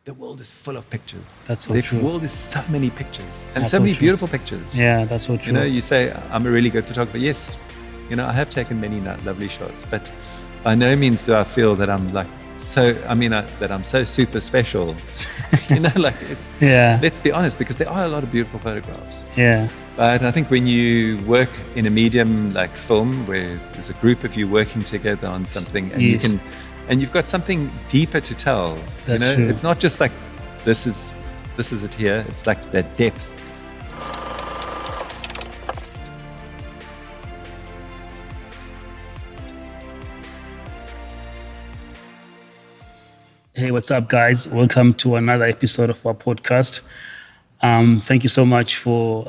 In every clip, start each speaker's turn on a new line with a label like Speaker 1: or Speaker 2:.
Speaker 1: the world is full of pictures.
Speaker 2: That's so
Speaker 1: The
Speaker 2: true.
Speaker 1: world is so many pictures and
Speaker 2: That's
Speaker 1: so
Speaker 2: so
Speaker 1: many
Speaker 2: true.
Speaker 1: beautiful pictures.
Speaker 2: Yeah, that's so true.
Speaker 1: You say, I'm a really good photographer. Yes, I have taken many lovely shots, but by no means do I feel that I'm that I'm so super special.
Speaker 2: Yeah.
Speaker 1: Let's be honest, because there are a lot of beautiful photographs.
Speaker 2: Yeah.
Speaker 1: But I think when you work in a medium like film, where there's a group of you working together on something, and
Speaker 2: Yes.
Speaker 1: you've got something deeper to tell.
Speaker 2: That's true.
Speaker 1: It's not just like this is it here. It's like that depth.
Speaker 2: Hey, what's up, guys? Welcome to another episode of our podcast. Thank you so much for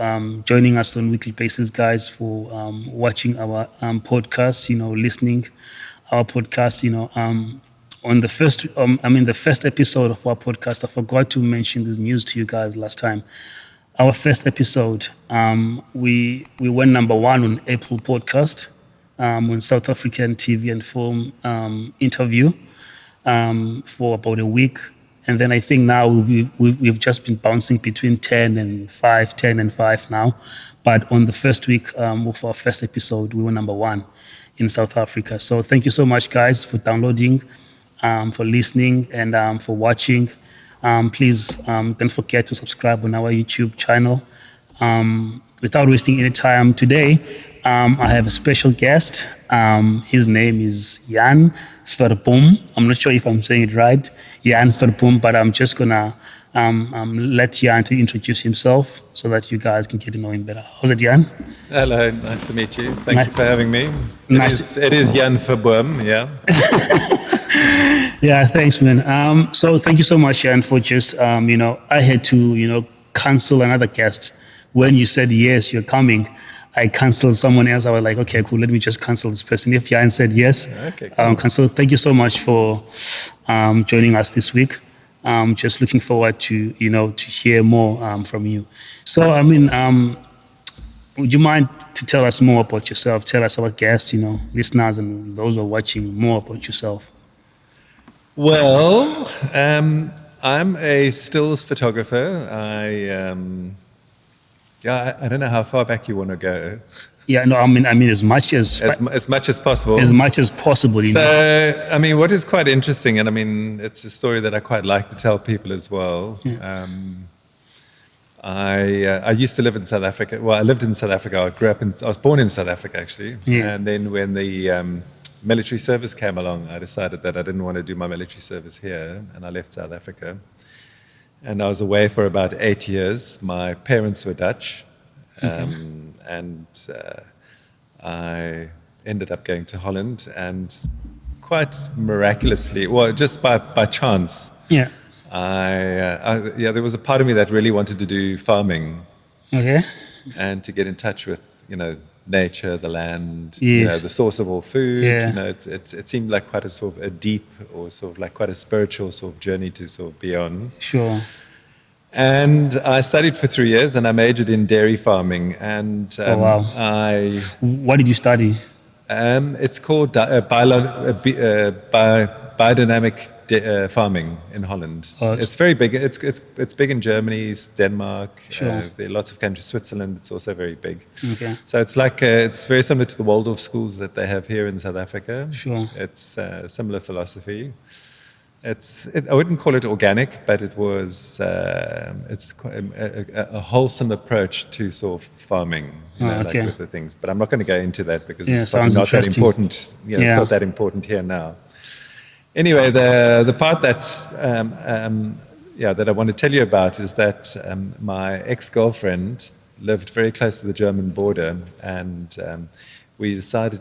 Speaker 2: joining us on a weekly basis, guys, for watching our podcast, listening our podcast, on the first episode of our podcast. I forgot to mention this news to you guys last time. Our first episode, we went number one on Apple Podcast, on South African TV and film interview for about a week. And then I think now we've just been bouncing between 10 and 5 now. But on the first week of our first episode, we were number one in South Africa. So thank you so much, guys, for downloading, for listening, and for watching. Please don't forget to subscribe on our YouTube channel. Without wasting any time today, I have a special guest. His name is Jan Verboom. I'm not sure if I'm saying it right, Jan Verboom, but I'm just gonna let Jan to introduce himself so that you guys can get to know him better. How's it, Jan?
Speaker 1: Hello, nice to meet you. Thank you for having me.
Speaker 2: Nice
Speaker 1: It is Jan Verboom, yeah.
Speaker 2: Yeah, thanks, man. So thank you so much, Jan, for just, I had to, cancel another guest. When you said, yes, you're coming, I canceled someone else. I was like, okay, cool, let me just cancel this person. If Jan said yes,
Speaker 1: okay, cool.
Speaker 2: Cancel. Thank you so much for joining us this week. Just looking forward to, to hear more from you. So, would you mind to tell us more about yourself? Tell us, our guests, listeners and those who are watching, more about yourself.
Speaker 1: Well, I'm a stills photographer. I don't know how far back you want to go.
Speaker 2: Yeah, no, as much as
Speaker 1: much as possible.
Speaker 2: As much as possible.
Speaker 1: So, what is quite interesting, and it's a story that I quite like to tell people as well.
Speaker 2: Yeah.
Speaker 1: I used to live in South Africa. Well, I lived in South Africa. I was born in South Africa, actually.
Speaker 2: Yeah.
Speaker 1: And then when the military service came along, I decided that I didn't want to do my military service here, and I left South Africa. And I was away for about 8 years. My parents were Dutch, and I ended up going to Holland, and quite miraculously, well, just by chance,
Speaker 2: Yeah.
Speaker 1: there was a part of me that really wanted to do farming.
Speaker 2: Okay.
Speaker 1: And to get in touch with, nature, the land,
Speaker 2: Yes.
Speaker 1: the source of all food.
Speaker 2: Yeah.
Speaker 1: It seemed like quite a sort of a deep, or sort of like quite a spiritual sort of journey to sort of be on.
Speaker 2: Sure.
Speaker 1: And I studied for 3 years, and I majored in dairy farming. And
Speaker 2: Oh, wow. What did you study?
Speaker 1: It's called biodynamic farming in Holland.
Speaker 2: Oh,
Speaker 1: it's very big. It's big in Germany, Denmark.
Speaker 2: Sure.
Speaker 1: There are lots of countries. Switzerland, it's also very big.
Speaker 2: Okay.
Speaker 1: So it's like it's very similar to the Waldorf schools that they have here in South Africa.
Speaker 2: Sure.
Speaker 1: It's a similar philosophy. I wouldn't call it organic, but it was it's quite a wholesome approach to sort of farming,
Speaker 2: okay.
Speaker 1: like with the things. But I'm not going to go into that because
Speaker 2: Yeah,
Speaker 1: it's probably
Speaker 2: sounds
Speaker 1: not that
Speaker 2: interesting.
Speaker 1: important. It's not that important here now. Anyway, the part that that I want to tell you about is that my ex-girlfriend lived very close to the German border, and we decided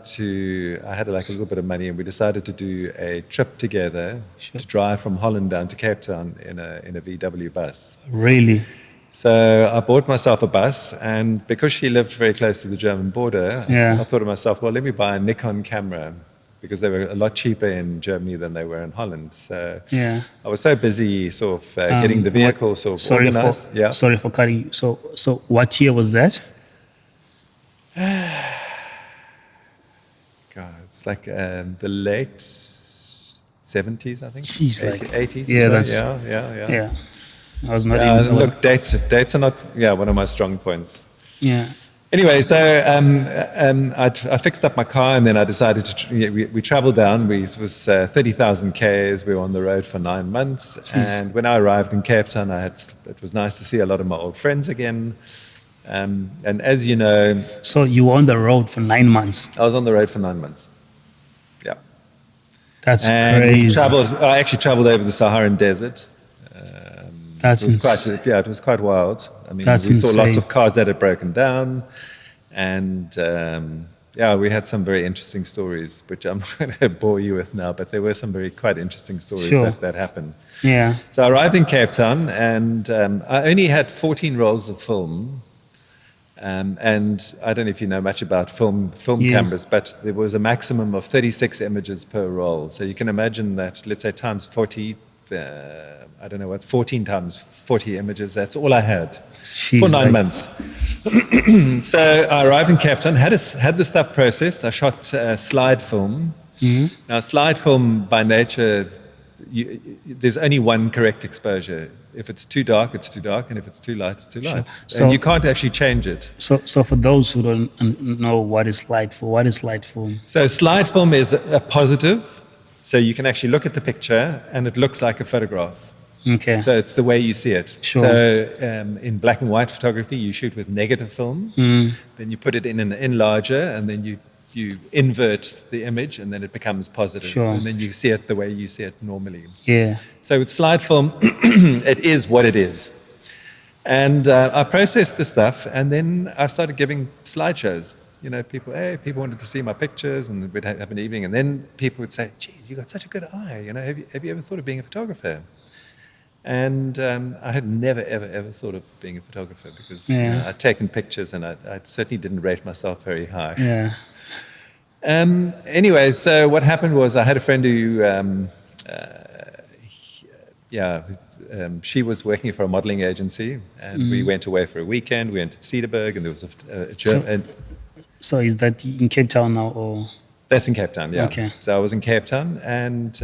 Speaker 1: I had like a little bit of money, and we decided to do a trip together.
Speaker 2: Sure.
Speaker 1: To drive from Holland down to Cape Town in a VW bus.
Speaker 2: Really?
Speaker 1: So I bought myself a bus, and because she lived very close to the German border,
Speaker 2: Yeah.
Speaker 1: I thought to myself, well, let me buy a Nikon camera, because they were a lot cheaper in Germany than they were in Holland. So
Speaker 2: Yeah.
Speaker 1: I was so busy sort of getting the vehicle sort of organized.
Speaker 2: Sorry for cutting you. So what year was that?
Speaker 1: God, it's like the late 70s, I think.
Speaker 2: Jeez, like
Speaker 1: 80s.
Speaker 2: yeah,
Speaker 1: or
Speaker 2: that's
Speaker 1: so. Yeah.
Speaker 2: yeah. I was not
Speaker 1: Yeah,
Speaker 2: even. I was,
Speaker 1: look, dates are not one of my strong points.
Speaker 2: yeah.
Speaker 1: Anyway, so I fixed up my car, and then I decided to. We traveled down. It was 30,000 k's. We were on the road for 9 months, and when I arrived in Cape Town, it was nice to see a lot of my old friends again. And as you know,
Speaker 2: So you were on the road for 9 months.
Speaker 1: I was on the road for 9 months. Yeah,
Speaker 2: That's
Speaker 1: and we
Speaker 2: crazy.
Speaker 1: traveled. I actually traveled over the Saharan desert.
Speaker 2: That's
Speaker 1: It was quite wild. I mean,
Speaker 2: That's
Speaker 1: we saw lots
Speaker 2: insane.
Speaker 1: of cars that had broken down, and we had some very interesting stories, which I'm not going to bore you with now, but there were some quite interesting stories
Speaker 2: Sure.
Speaker 1: that happened.
Speaker 2: Yeah.
Speaker 1: So I arrived in Cape Town, and I only had 14 rolls of film. And I don't know if you know much about film
Speaker 2: Yeah.
Speaker 1: cameras, but there was a maximum of 36 images per roll. So you can imagine that, let's say, times 40, 14 times 40 images. That's all I had
Speaker 2: Jeez,
Speaker 1: for 9
Speaker 2: like-
Speaker 1: months. So I arrived in Cape Town, had the stuff processed. I shot slide film. Now, slide film by nature, there's only one correct exposure. If it's too dark, it's too dark, and if it's too light, it's too light.
Speaker 2: So-
Speaker 1: And you can't actually change it.
Speaker 2: So for those who don't know what is light for, what is light for?
Speaker 1: So slide film is a positive, so you can actually look at the picture, and it looks like a photograph.
Speaker 2: Okay.
Speaker 1: So it's the way you see it.
Speaker 2: Sure.
Speaker 1: So in black and white photography, you shoot with negative film, then you put it in an enlarger, and then you invert the image, and then it becomes positive.
Speaker 2: Sure.
Speaker 1: And then you see it the way you see it normally.
Speaker 2: Yeah.
Speaker 1: So with slide film, it is what it is. And I processed the stuff, and then I started giving slideshows. You know, people wanted to see my pictures, and we'd have an evening, and then people would say, "Geez, you got such a good eye. You know, have you ever thought of being a photographer?" And I had never, ever thought of being a photographer because I'd taken pictures, and I certainly didn't rate myself very high.
Speaker 2: Yeah.
Speaker 1: Anyway, so what happened was I had a friend who, she was working for a modeling agency, and we went away for a weekend. We went to Cedarburg, and there was a German.
Speaker 2: So is that in Cape Town now, or?
Speaker 1: That's in Cape Town, yeah.
Speaker 2: Okay.
Speaker 1: So I was in Cape Town, and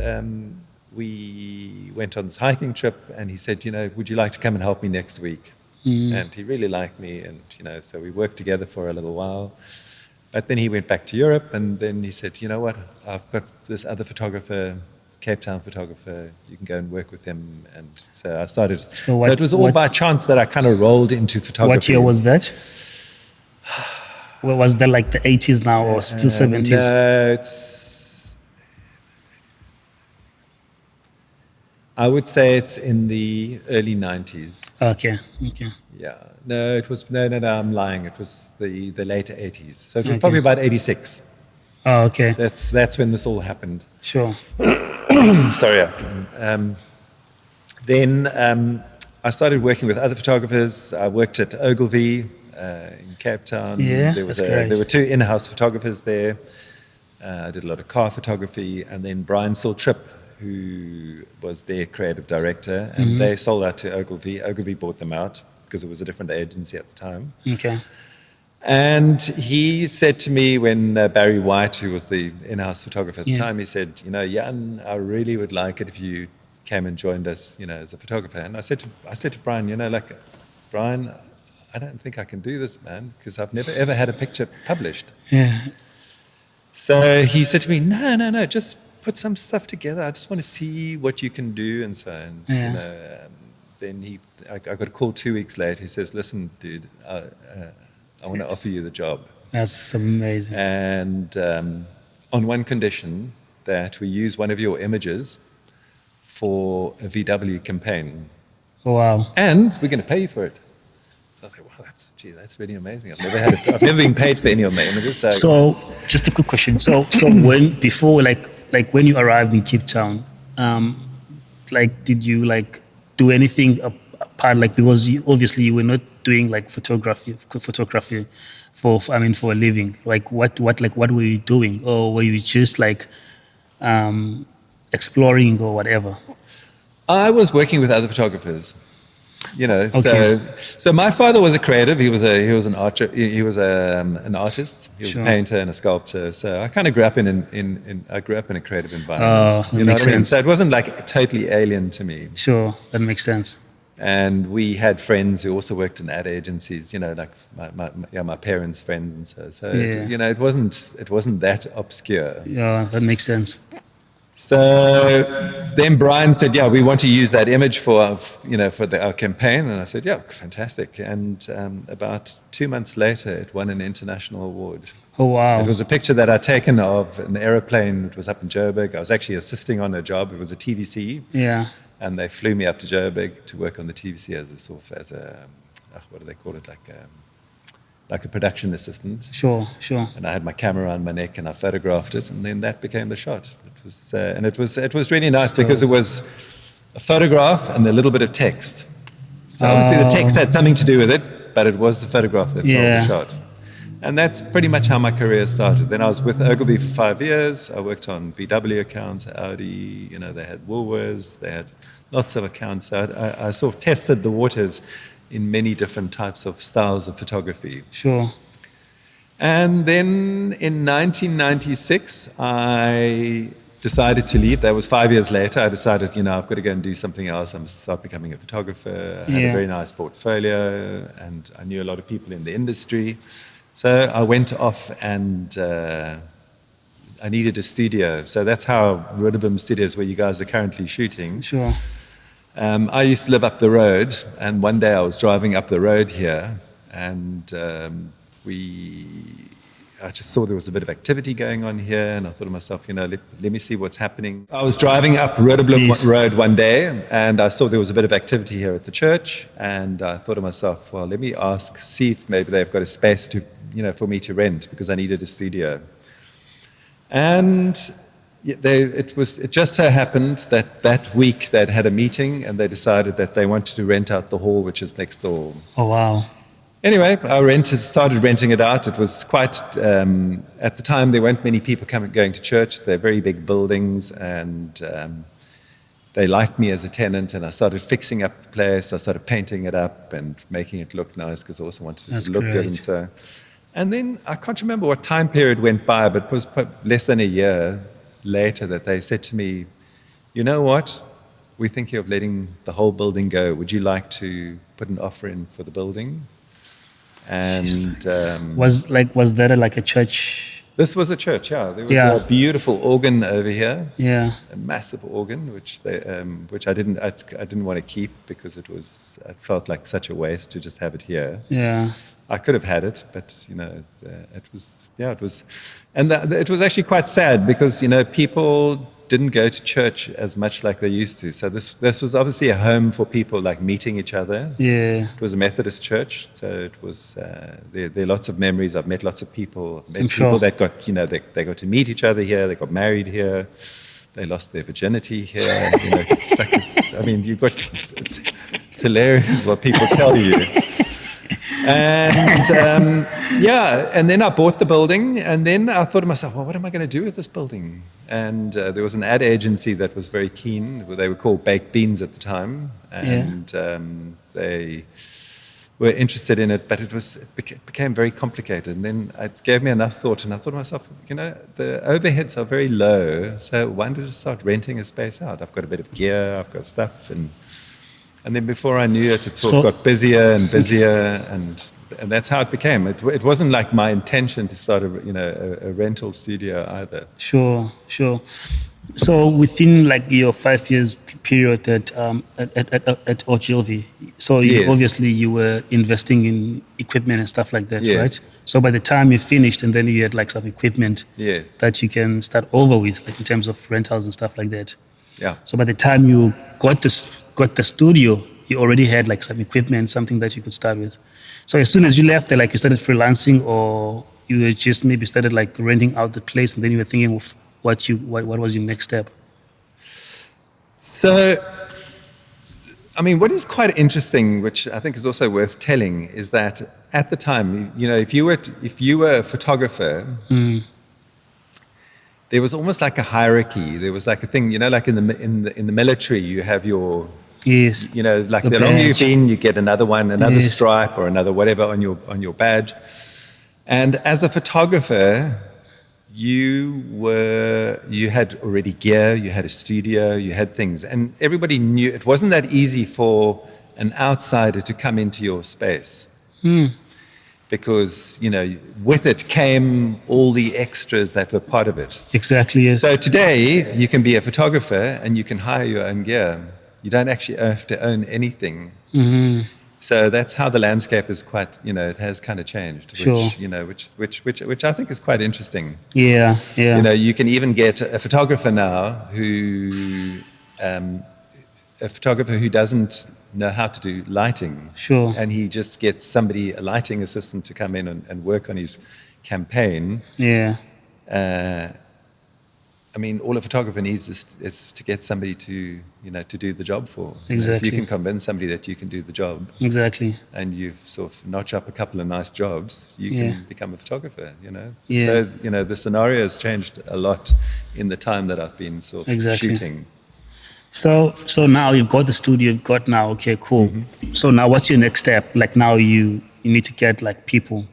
Speaker 1: we went on this hiking trip, and he said, would you like to come and help me next week? And he really liked me, and, so we worked together for a little while. But then he went back to Europe, and then he said, you know what, I've got this other photographer, Cape Town photographer, you can go and work with him. And so I started. So it was all by chance that I kind of rolled into photography.
Speaker 2: What year was that? Well, was that like the 80s now, or still 70s?
Speaker 1: No, I would say it's in the early 90s.
Speaker 2: Okay.
Speaker 1: Yeah. No, it was, no, I'm lying. It was the later 80s. So it was probably about 86.
Speaker 2: Oh, okay.
Speaker 1: That's when this all happened.
Speaker 2: Sure.
Speaker 1: Sorry. Then I started working with other photographers. I worked at Ogilvy in Cape Town.
Speaker 2: Yeah,
Speaker 1: there
Speaker 2: great.
Speaker 1: were 2 in-house photographers there. I did a lot of car photography, and then Brian Siltrip, who was their creative director, and they sold out to Ogilvy. Ogilvy bought them out because it was a different agency at the time.
Speaker 2: Okay.
Speaker 1: And he said to me when Barry White, who was the in-house photographer at the time, he said, Jan, I really would like it if you came and joined us, as a photographer. And I said to Brian, Brian, I don't think I can do this, man, because I've never ever had a picture published.
Speaker 2: Yeah.
Speaker 1: So he said to me, no, just put some stuff together. I just want to see what you can do. And so, then I got a call 2 weeks later. He says, listen, dude, I want to offer you the job.
Speaker 2: That's amazing.
Speaker 1: And on one condition, that we use one of your images for a VW campaign.
Speaker 2: Oh, wow.
Speaker 1: And we're going to pay you for it. So I thought, wow, that's really amazing. I've never been paid for any of my images.
Speaker 2: So just a quick question. So when you arrived in Cape Town, did you do anything apart, because obviously you were not doing photography for a living. What were you doing, or were you just exploring or whatever?
Speaker 1: I was working with other photographers.
Speaker 2: Okay.
Speaker 1: So my father was a creative. He was an artist. He was a
Speaker 2: Sure.
Speaker 1: painter and a sculptor. So I kind of grew up I grew up in a creative environment.
Speaker 2: That
Speaker 1: You know
Speaker 2: makes
Speaker 1: what I mean?
Speaker 2: sense.
Speaker 1: So it wasn't like totally alien to me.
Speaker 2: Sure, that makes sense.
Speaker 1: And we had friends who also worked in ad agencies. Like my parents' friends. So
Speaker 2: Yeah.
Speaker 1: it wasn't that obscure.
Speaker 2: Yeah, that makes sense.
Speaker 1: So then Brian said, "Yeah, we want to use that image for our campaign." And I said, "Yeah, fantastic." And about 2 months later, it won an international award.
Speaker 2: Oh, wow.
Speaker 1: It was a picture that I'd taken of an aeroplane. It was up in Joburg. I was actually assisting on a job. It was a TVC,
Speaker 2: Yeah.
Speaker 1: and they flew me up to Joburg to work on the TVC as a what do they call it, like a production assistant.
Speaker 2: Sure.
Speaker 1: And I had my camera on my neck and I photographed it, and then that became the shot. It was really nice because it was a photograph and a little bit of text. So obviously the text had something to do with it, but it was the photograph that sold the shot. And that's pretty much how my career started. Then I was with Ogilvy for 5 years. I worked on VW accounts, Audi, they had Woolworths, they had lots of accounts. So I sort of tested the waters in many different types of styles of photography.
Speaker 2: Sure.
Speaker 1: And then in 1996, I decided to leave. That was 5 years later. I decided, I've got to go and do something else. I'm start becoming a photographer. I had a very nice portfolio, and I knew a lot of people in the industry. So I went off and I needed a studio. So that's how Roodebloem Studios, where you guys are currently shooting.
Speaker 2: Sure.
Speaker 1: I used to live up the road, and one day I was driving up the road here, and I just saw there was a bit of activity going on here, and I thought to myself, let me see what's happening. I was driving up Roodebloem Road one day, and I saw there was a bit of activity here at the church, and I thought to myself, well, let me see if maybe they've got a space for me to rent, because I needed a studio. And it just so happened that week they'd had a meeting and they decided that they wanted to rent out the hall, which is next door.
Speaker 2: Oh, wow.
Speaker 1: Anyway, I started renting it out. It was quite, at the time, there weren't many people going to church. They're very big buildings, and they liked me as a tenant, and I started fixing up the place. I started painting it up and making it look nice, because I also wanted it to look good. And then I can't remember what time period went by, but it was less than a year later that they said to me, "You know what? We're thinking of letting the whole building go. Would you like to put an offer in for the building?" And
Speaker 2: was that like a church?
Speaker 1: This was a church, yeah. There was a beautiful organ over here,
Speaker 2: a
Speaker 1: massive organ, which I didn't want to keep, because it felt like such a waste to just have it here.
Speaker 2: Yeah.
Speaker 1: I could have had it, but it was, and it was actually quite sad, because people didn't go to church as much like they used to. So this was obviously a home for people, like meeting each other.
Speaker 2: Yeah.
Speaker 1: It was a Methodist church, so it was there are lots of memories. I've met lots of people. I've met people that got they got to meet each other here. They got married here. They lost their virginity here. It's hilarious what people tell you. And and then I bought the building, and then I thought to myself, well, what am I going to do with this building? And there was an ad agency that was very keen. They were called Baked Beans at the time, and they were interested in it, but it became very complicated. And then it gave me enough thought, and I thought to myself, the overheads are very low, so why don't I just start renting a space out? I've got a bit of gear, I've got stuff, and then before I knew it, it sort of got busier and busier, and that's how it became. It wasn't like my intention to start a rental studio either.
Speaker 2: Sure. So within like your 5 years period at Ogilvy, so obviously you were investing in equipment and stuff like that, right? So by the time you finished, and then you had like some equipment that you can start over with, like in terms of rentals and stuff like that.
Speaker 1: Yeah.
Speaker 2: So by the time you got the studio, you already had like some equipment, something that you could start with. So as soon as you left there, like you started freelancing, or you were just maybe started like renting out the place, and then you were thinking of what was your next step?
Speaker 1: So, what is quite interesting, which I think is also worth telling, is that at the time, if you were a photographer, there was almost like a hierarchy. There was like a thing, like in the military, you have your
Speaker 2: Yes.
Speaker 1: You know, like
Speaker 2: The
Speaker 1: the longer you've
Speaker 2: badge.
Speaker 1: been, you get another one, another
Speaker 2: Yes.
Speaker 1: stripe or another whatever on your badge. And as a photographer, you had already gear, you had a studio, you had things, and everybody knew it wasn't that easy for an outsider to come into your space. Because, you know, with it came all the extras that were part of it.
Speaker 2: Exactly, yes.
Speaker 1: So today, you can be a photographer and you can hire your own gear. You don't actually have to own anything. So that's how the landscape is quite, you know, it has kind of changed.
Speaker 2: Sure.
Speaker 1: Which, you know, which I think is quite interesting.
Speaker 2: Yeah, yeah.
Speaker 1: You know, you can even get a photographer now a photographer who doesn't know how to do lighting.
Speaker 2: Sure.
Speaker 1: And he just gets somebody, a lighting assistant, to come in and work on his campaign.
Speaker 2: Yeah.
Speaker 1: I mean, all a photographer needs is to get somebody to, you know, to do the job for. You know, if
Speaker 2: Exactly.
Speaker 1: you can convince somebody that you can do the job,
Speaker 2: Exactly.
Speaker 1: and you've sort of notch up a couple of nice jobs, you
Speaker 2: Yeah.
Speaker 1: can become a photographer, you know.
Speaker 2: Yeah.
Speaker 1: So, you know, the scenario has changed a lot in the time that I've been sort of
Speaker 2: Exactly.
Speaker 1: shooting.
Speaker 2: So now you've got the studio, you've got now, okay, cool. So now what's your next step? Like now you need to get like people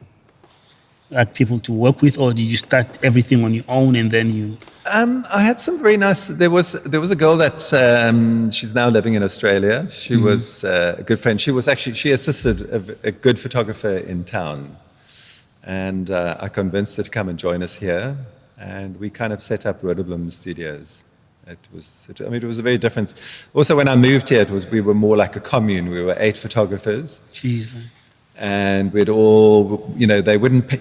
Speaker 2: to work with, or did you start everything on your own and then you...
Speaker 1: I had some very nice. There was a girl that she's now living in Australia. She was a good friend. She assisted a good photographer in town, and I convinced her to come and join us here. And we kind of set up Roodebloem Studios. It was a very different. Also, when I moved here, we were more like a commune. We were 8 photographers.
Speaker 2: Jeez.
Speaker 1: And we'd all, you know,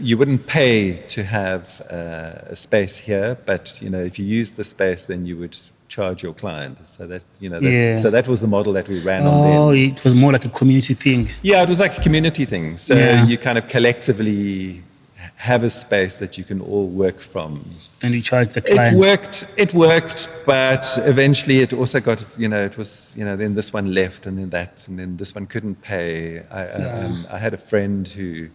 Speaker 1: you wouldn't pay to have a space here, but, you know, if you used the space, then you would charge your client. So that, you know,
Speaker 2: Yeah.
Speaker 1: so that was the model that we ran on
Speaker 2: Oh,
Speaker 1: then.
Speaker 2: it was more like a community thing.
Speaker 1: Yeah, it was like a community thing. So
Speaker 2: Yeah.
Speaker 1: you kind of collectively have a space that you can all work from.
Speaker 2: And you charge the client.
Speaker 1: It worked, but eventually it also got, you know, it was, you know, then this one left and then that, and then this one couldn't pay. I had a friend who,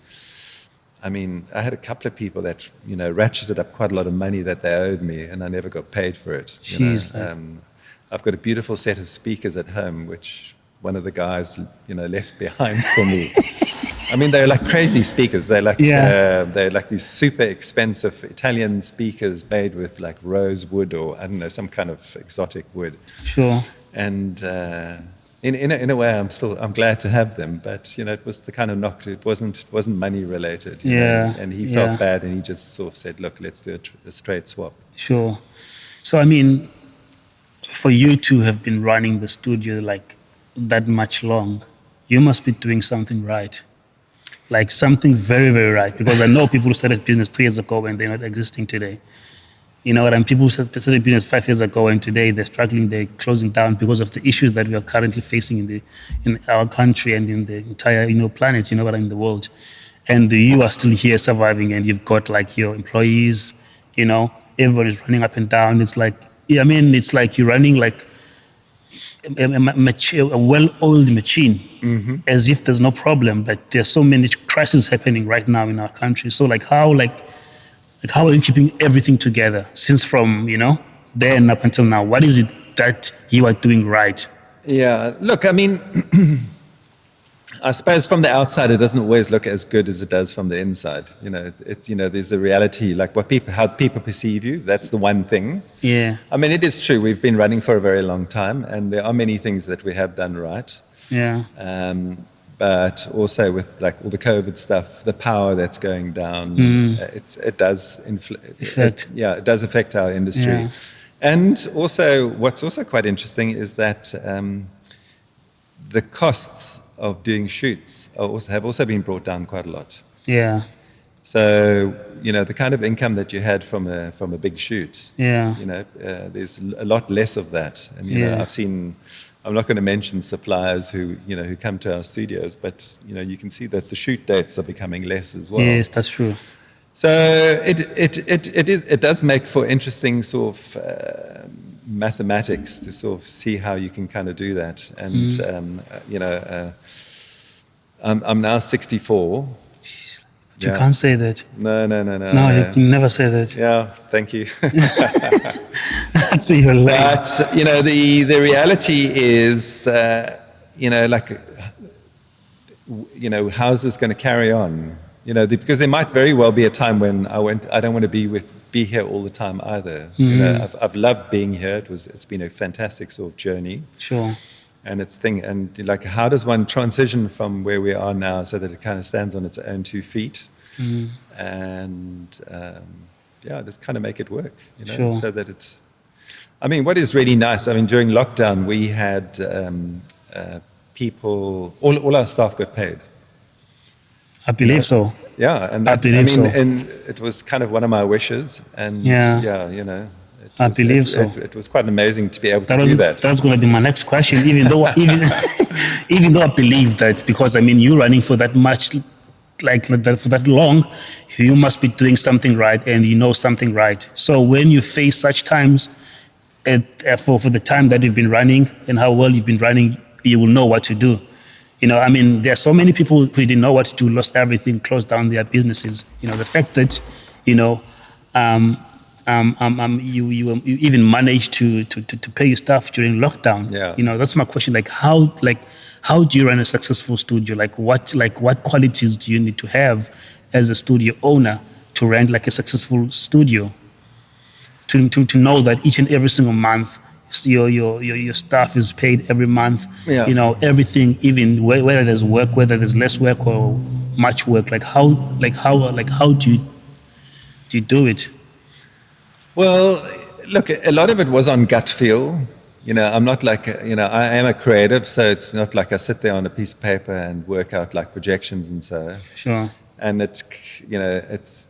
Speaker 1: I mean, I had a couple of people that, you know, ratcheted up quite a lot of money that they owed me, and I never got paid for it. You know?
Speaker 2: Jeez,
Speaker 1: I've got a beautiful set of speakers at home, which one of the guys, you know, left behind for me. I mean, they're like crazy speakers. They're like they're like these super expensive Italian speakers made with like rosewood or I don't know, some kind of exotic wood.
Speaker 2: Sure.
Speaker 1: And in a way, I'm glad to have them. But you know, it was the kind of knock. It wasn't money related. You know? And he felt bad, and he just sort of said, "Look, let's do a straight swap."
Speaker 2: Sure. So I mean, for you to have been running the studio like that much long, you must be doing something right. Like something very, very right. Because I know people who started business 2 years ago and they're not existing today. You know what I mean? People who started business 5 years ago and today they're struggling, they're closing down because of the issues that we are currently facing in our country and in the entire, you know, planet, you know what I mean, the world. And you are still here surviving and you've got like your employees, you know, everyone is running up and down. It's like, I mean, it's like you're running like a well-oiled machine, as if there's no problem, but there's so many crises happening right now in our country. So how are you keeping everything together since from, you know, then up until now? What is it that you are doing right?
Speaker 1: Yeah, look, I mean, I suppose from the outside, it doesn't always look as good as it does from the inside. You know, you know, there's the reality, like how people perceive you. That's the one thing.
Speaker 2: Yeah.
Speaker 1: I mean, it is true. We've been running for a very long time, and there are many things that we have done right.
Speaker 2: Yeah.
Speaker 1: But also with like all the COVID stuff, the power that's going down, it does it does affect our industry.
Speaker 2: Yeah.
Speaker 1: And also, what's also quite interesting is that the costs of doing shoots have also been brought down quite a lot.
Speaker 2: Yeah.
Speaker 1: So, you know, the kind of income that you had from a big shoot,
Speaker 2: Yeah.
Speaker 1: you know, there's a lot less of that. And, you know, I'm not going to mention suppliers who come to our studios, but, you know, you can see that the shoot dates are becoming less as well.
Speaker 2: Yes, that's true.
Speaker 1: So it does make for interesting sort of mathematics to sort of see how you can kind of do that. And, you know, I'm now 64.
Speaker 2: But you can't say that.
Speaker 1: No.
Speaker 2: No, you can never say that.
Speaker 1: Yeah, thank you.
Speaker 2: So you're late.
Speaker 1: But, the reality is, how's this going to carry on? Because there might very well be a time when I don't want to be here all the time either. I've loved being here. It's been a fantastic sort of journey.
Speaker 2: Sure.
Speaker 1: And how does one transition from where we are now so that it kind of stands on its own 2 feet? And just kind of make it work,
Speaker 2: Sure.
Speaker 1: so that it's. I mean, what is really nice? I mean, during lockdown, we had people. All our staff got paid.
Speaker 2: I believe so.
Speaker 1: Yeah, and and it was kind of one of my wishes. And
Speaker 2: I believe so.
Speaker 1: It was quite amazing to be able to do that.
Speaker 2: That was going to be my next question. Even though I believe that, because you're running for that much, like that for that long, you must be doing something right, and you know something right. So when you face such times, for the time that you've been running and how well you've been running, you will know what to do. There are so many people who didn't know what to do, lost everything, closed down their businesses. The fact that, you even managed to pay your staff during lockdown.
Speaker 1: Yeah.
Speaker 2: That's my question. How do you run a successful studio? What qualities do you need to have as a studio owner to run like a successful studio? To know that each and every single month your staff is paid every month.
Speaker 1: Yeah.
Speaker 2: Everything, even whether there's work, whether there's less work or much work. How do you do it?
Speaker 1: Well, look, a lot of it was on gut feel. I'm not like, I am a creative, so it's not like I sit there on a piece of paper and work out like projections and so.
Speaker 2: Sure.
Speaker 1: And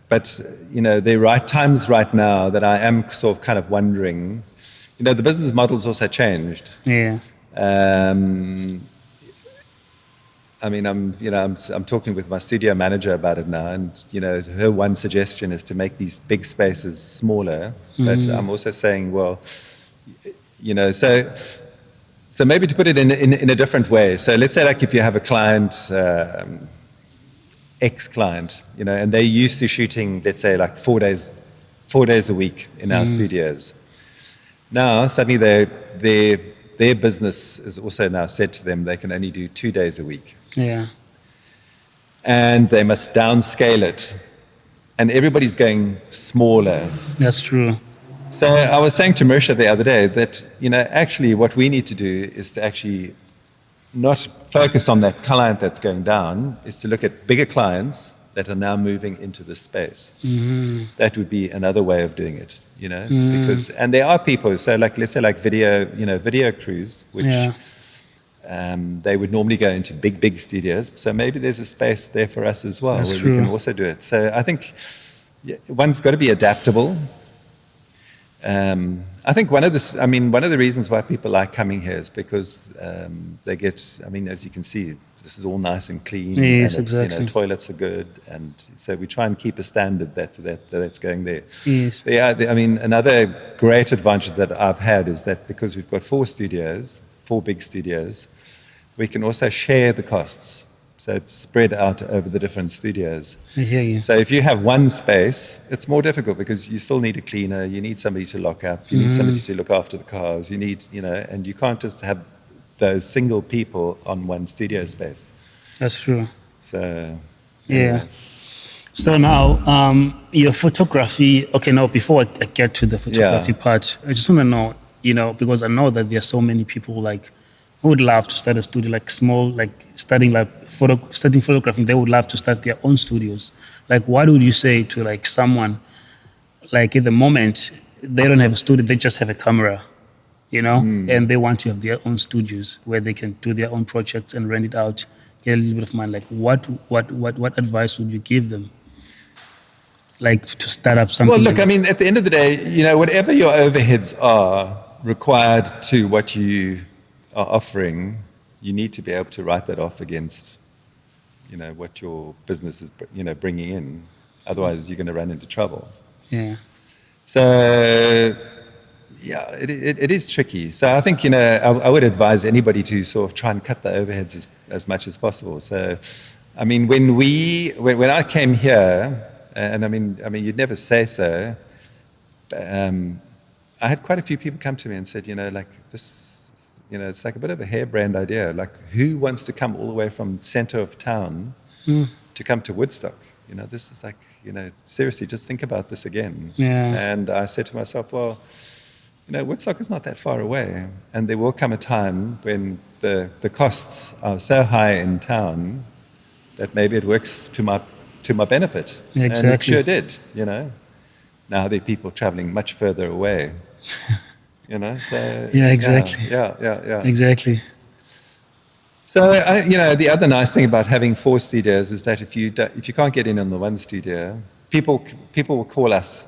Speaker 1: but there are times right now that I am sort of kind of wondering, the business model's also changed.
Speaker 2: Yeah.
Speaker 1: I'm talking with my studio manager about it now, and her one suggestion is to make these big spaces smaller. But I'm also saying, well, so maybe to put it in a different way. So let's say like if you have a client, ex-client, and they're used to shooting, let's say like 4 days a week in our studios. Now suddenly their business is also now said to them they can only do 2 days a week.
Speaker 2: Yeah.
Speaker 1: And they must downscale it. And everybody's going smaller.
Speaker 2: That's true.
Speaker 1: So I was saying to Marisha the other day that, actually what we need to do is to actually not focus on that client that's going down, is to look at bigger clients that are now moving into this space. That would be another way of doing it, because, and there are people, so like, let's say like video crews, which they would normally go into big studios. So maybe there's a space there for us as well,
Speaker 2: That's
Speaker 1: where
Speaker 2: true.
Speaker 1: we can also do it. So I think one's got to be adaptable. I think one of the reasons why people like coming here is because they get, as you can see, this is all nice and clean.
Speaker 2: Yes,
Speaker 1: and it's,
Speaker 2: exactly.
Speaker 1: Toilets are good, and so we try and keep a standard that's going there.
Speaker 2: Yes.
Speaker 1: Another great advantage that I've had is that because we've got 4 big studios, we can also share the costs. So it's spread out over the different studios.
Speaker 2: I hear you.
Speaker 1: So if you have one space, it's more difficult because you still need a cleaner, you need somebody to lock up, you need somebody to look after the cars, you need, and you can't just have those single people on one studio space.
Speaker 2: That's true.
Speaker 1: So,
Speaker 2: Yeah. So now, your photography, okay, now before I get to the photography part, I just want to know, because I know that there are so many people who would love to start a studio, studying photography. They would love to start their own studios. What would you say to someone, at the moment, they don't have a studio, they just have a camera, and they want to have their own studios where they can do their own projects and rent it out, get a little bit of money. What advice would you give them? To start up something?
Speaker 1: Well, look, at the end of the day, whatever your overheads are required to what you are offering, you need to be able to write that off against, what your business is, bringing in. Otherwise, you're going to run into trouble.
Speaker 2: Yeah.
Speaker 1: So, it is tricky. So I think, I would advise anybody to sort of try and cut the overheads as much as possible. So, when I came here, and you'd never say so, I had quite a few people come to me and said, like this, it's like a bit of a harebrained idea. Like, who wants to come all the way from the center of town to come to Woodstock? This is like, seriously, just think about this again.
Speaker 2: Yeah.
Speaker 1: And I said to myself, well, Woodstock is not that far away, and there will come a time when the costs are so high in town that maybe it works to my benefit.
Speaker 2: Exactly.
Speaker 1: And it sure did. Now there are people traveling much further away. So
Speaker 2: Yeah, exactly.
Speaker 1: Yeah.
Speaker 2: Exactly.
Speaker 1: So the other nice thing about having 4 studios is that if you can't get in on the one studio, people will call us,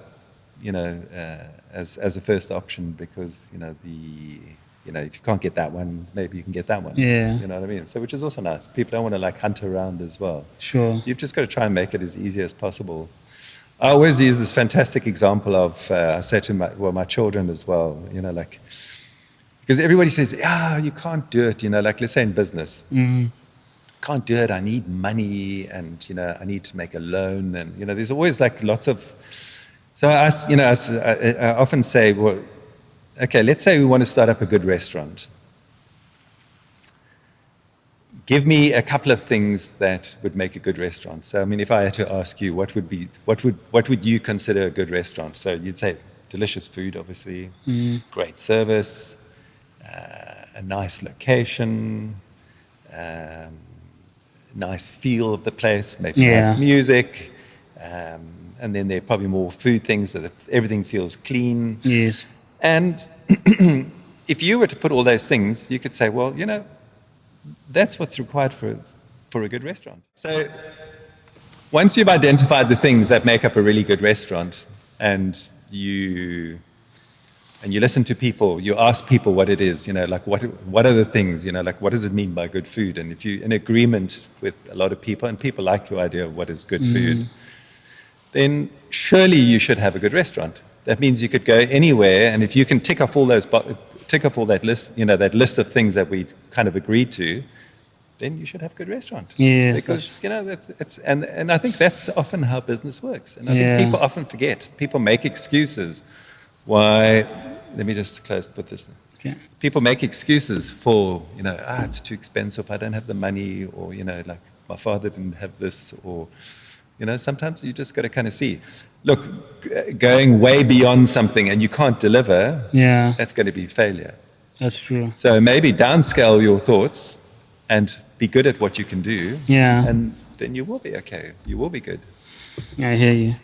Speaker 1: as a first option because if you can't get that one, maybe you can get that one.
Speaker 2: Yeah.
Speaker 1: You know what I mean? So which is also nice. People don't want to like hunt around as well.
Speaker 2: Sure.
Speaker 1: You've just got to try and make it as easy as possible. I always use this fantastic example of I say to my children as well. Because everybody says, you can't do it. Like let's say in business. Can't do it, I need money, and I need to make a loan, and there's always like lots of. So I often say, well, okay, let's say we want to start up a good restaurant. Give me a couple of things that would make a good restaurant. So I mean, if I had to ask you, what would you consider a good restaurant? So you'd say delicious food, obviously, great service, a nice location. Nice feel of the place, maybe nice music, and then there are probably more food things that everything feels clean.
Speaker 2: Yes.
Speaker 1: And if you were to put all those things, you could say, well, that's what's required for a good restaurant. So once you've identified the things that make up a really good restaurant, and you listen to people, you ask people what it is, like what are the things, like what does it mean by good food? And if you're in agreement with a lot of people, and people like your idea of what is good food, then surely you should have a good restaurant. That means you could go anywhere, and if you can tick off all that list, that list of things that we kind of agreed to, then you should have a good restaurant.
Speaker 2: Yes,
Speaker 1: because and I think that's often how business works. And I think people often forget. People make excuses. Why? Let me just put this.
Speaker 2: Okay.
Speaker 1: People make excuses for, it's too expensive, I don't have the money, or, like my father didn't have this, or, sometimes you just got to kind of see. Look, going way beyond something and you can't deliver, that's going to be failure.
Speaker 2: That's true.
Speaker 1: So maybe downscale your thoughts and be good at what you can do.
Speaker 2: Yeah.
Speaker 1: And then you will be okay. You will be good.
Speaker 2: Yeah, I hear you.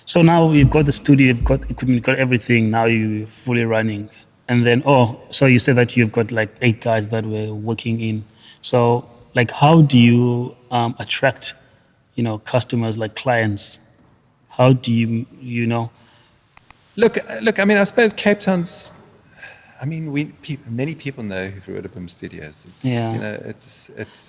Speaker 2: So now you've got the studio, you've got equipment, you've got everything. Now you're fully running. And then, so you said that you've got like 8 guys that were working in. So like, how do you attract, customers, like clients? How do you,
Speaker 1: Look, I mean, I suppose Cape Town's, many people know Roodebloem Studios. It's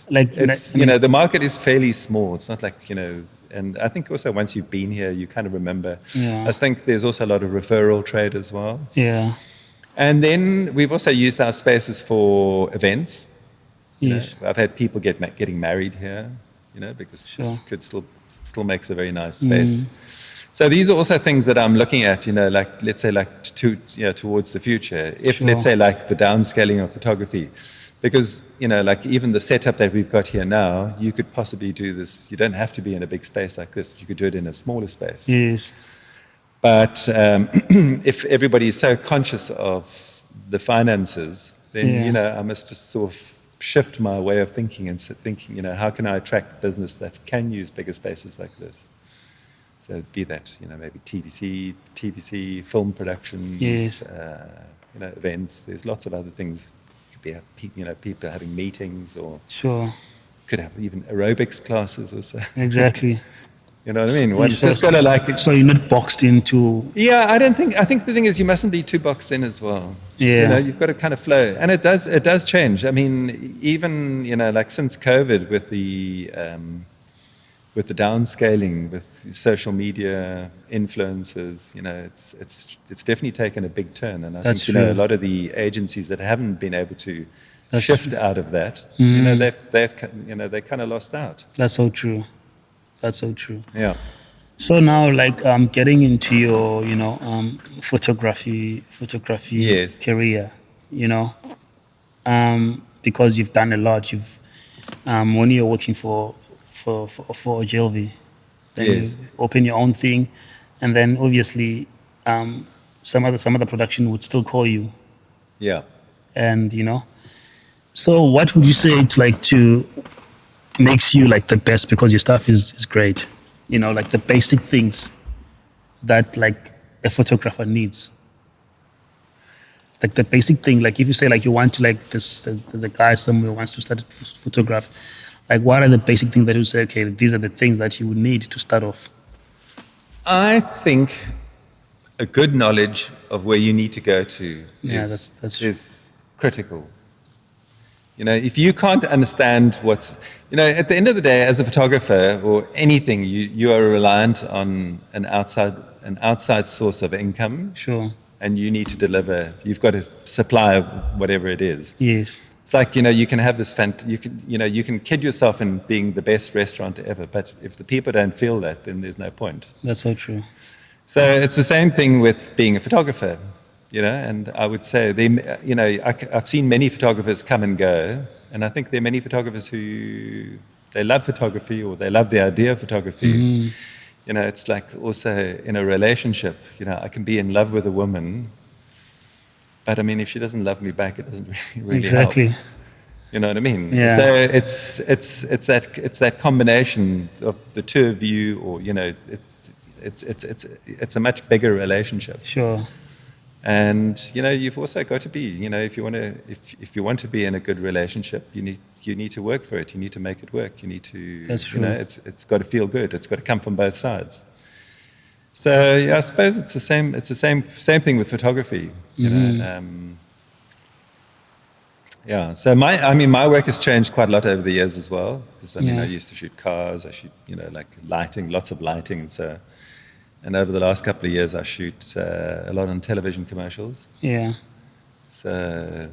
Speaker 1: the market is fairly small. It's not like, and I think also once you've been here, you kind of remember.
Speaker 2: Yeah.
Speaker 1: I think there's also a lot of referral trade as well.
Speaker 2: Yeah.
Speaker 1: And then we've also used our spaces for events.
Speaker 2: Yes.
Speaker 1: I've had people getting married here, because this could still makes a very nice space. So these are also things that I'm looking at, like let's say like towards the future. If let's say like the downscaling of photography, because like even the setup that we've got here now, you could possibly do this. You don't have to be in a big space like this. You could do it in a smaller space.
Speaker 2: Yes.
Speaker 1: But if everybody is so conscious of the finances, then I must just sort of shift my way of thinking and thinking, how can I attract business that can use bigger spaces like this? So be that, maybe TVC, film productions, events. There's lots of other things. Could be, people having meetings, or could have even aerobics classes or so.
Speaker 2: Exactly.
Speaker 1: You know what I mean? One's just got to like.
Speaker 2: So you're not boxed into.
Speaker 1: Yeah, I think the thing is you mustn't be too boxed in as well.
Speaker 2: Yeah.
Speaker 1: You've got to kind of flow, and it does change. I mean, even like since COVID with the downscaling, with social media influencers, it's definitely taken a big turn, and I think a lot of the agencies that haven't been able to shift out of that, they kind of lost out.
Speaker 2: That's so true. That's so true.
Speaker 1: Yeah.
Speaker 2: So now, like, getting into your, photography
Speaker 1: Yes,
Speaker 2: career, you know, because you've done a lot. You've when you're working for Ogilvy, then you
Speaker 1: yes,
Speaker 2: open your own thing, and then obviously, um, some other production would still call you,
Speaker 1: yeah.
Speaker 2: and So, what would you say to makes you like the best because your stuff is great? Like the basic things that like a photographer needs. Like the basic thing, like if you say like you want to like this, there's a guy somewhere who wants to start a photograph. Like, what are the basic things that you say? Okay, these are the things that you would need to start off.
Speaker 1: I think a good knowledge of where you need to go to
Speaker 2: Yeah, that's true.
Speaker 1: is critical. If you can't understand at the end of the day, as a photographer or anything, you are reliant on an outside source of income,
Speaker 2: Sure.
Speaker 1: and you need to deliver. You've got to supply whatever it is.
Speaker 2: Yes,
Speaker 1: It's like, you can have this, you can kid yourself in being the best restaurant ever, but if the people don't feel that, then there's no point.
Speaker 2: that's so true.
Speaker 1: So it's the same thing with being a photographer, and I would say, I've seen many photographers come and go, and I think there are many photographers who, they love photography or they love the idea of photography. It's like also in a relationship, I can be in love with a woman, but I mean, if she doesn't love me back, it doesn't really help.
Speaker 2: Exactly.
Speaker 1: You know what I mean?
Speaker 2: Yeah.
Speaker 1: So it's that combination of the two of you, or it's a much bigger relationship.
Speaker 2: Sure.
Speaker 1: And you've also got to be, if you want to be in a good relationship, you need to work for it. You need to make it work. You need to,
Speaker 2: That's true.
Speaker 1: it's got to feel good. It's got to come from both sides. So yeah, I suppose it's the same. It's the same thing with photography. Yeah. So my work has changed quite a lot over the years as well. Because
Speaker 2: Yeah.
Speaker 1: I used to shoot cars. I shoot, like lighting, lots of lighting, and over the last couple of years, I shoot a lot on television commercials.
Speaker 2: Yeah.
Speaker 1: So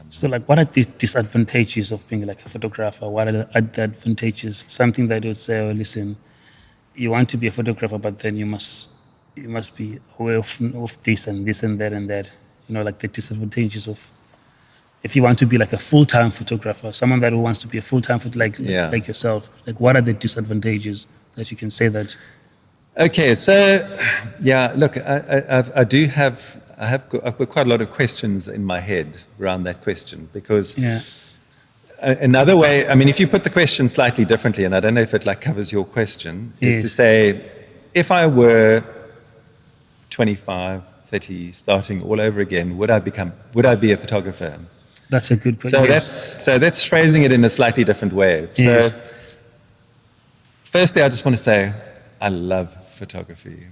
Speaker 2: So, like, what are the disadvantages of being like a photographer? What are the advantages? Something that you would say, oh, listen, you want to be a photographer, but then you must be aware of this and this and that and that. Like the disadvantages of if you want to be like a full-time photographer, someone that wants to be a full-time like
Speaker 1: Yeah.
Speaker 2: like yourself. Like, what are the disadvantages that you can say that?
Speaker 1: okay, so yeah, look, I've got quite a lot of questions in my head around that question, because
Speaker 2: Yeah.
Speaker 1: another way, I mean, if you put the question slightly differently, and I don't know if it like covers your question, is to
Speaker 2: Yes.
Speaker 1: say, if I were 25, 30, starting all over again, would I be a photographer?
Speaker 2: That's a good
Speaker 1: So
Speaker 2: question.
Speaker 1: that's phrasing it in a slightly different way.
Speaker 2: Yes.
Speaker 1: So firstly, I just want to say I love photography.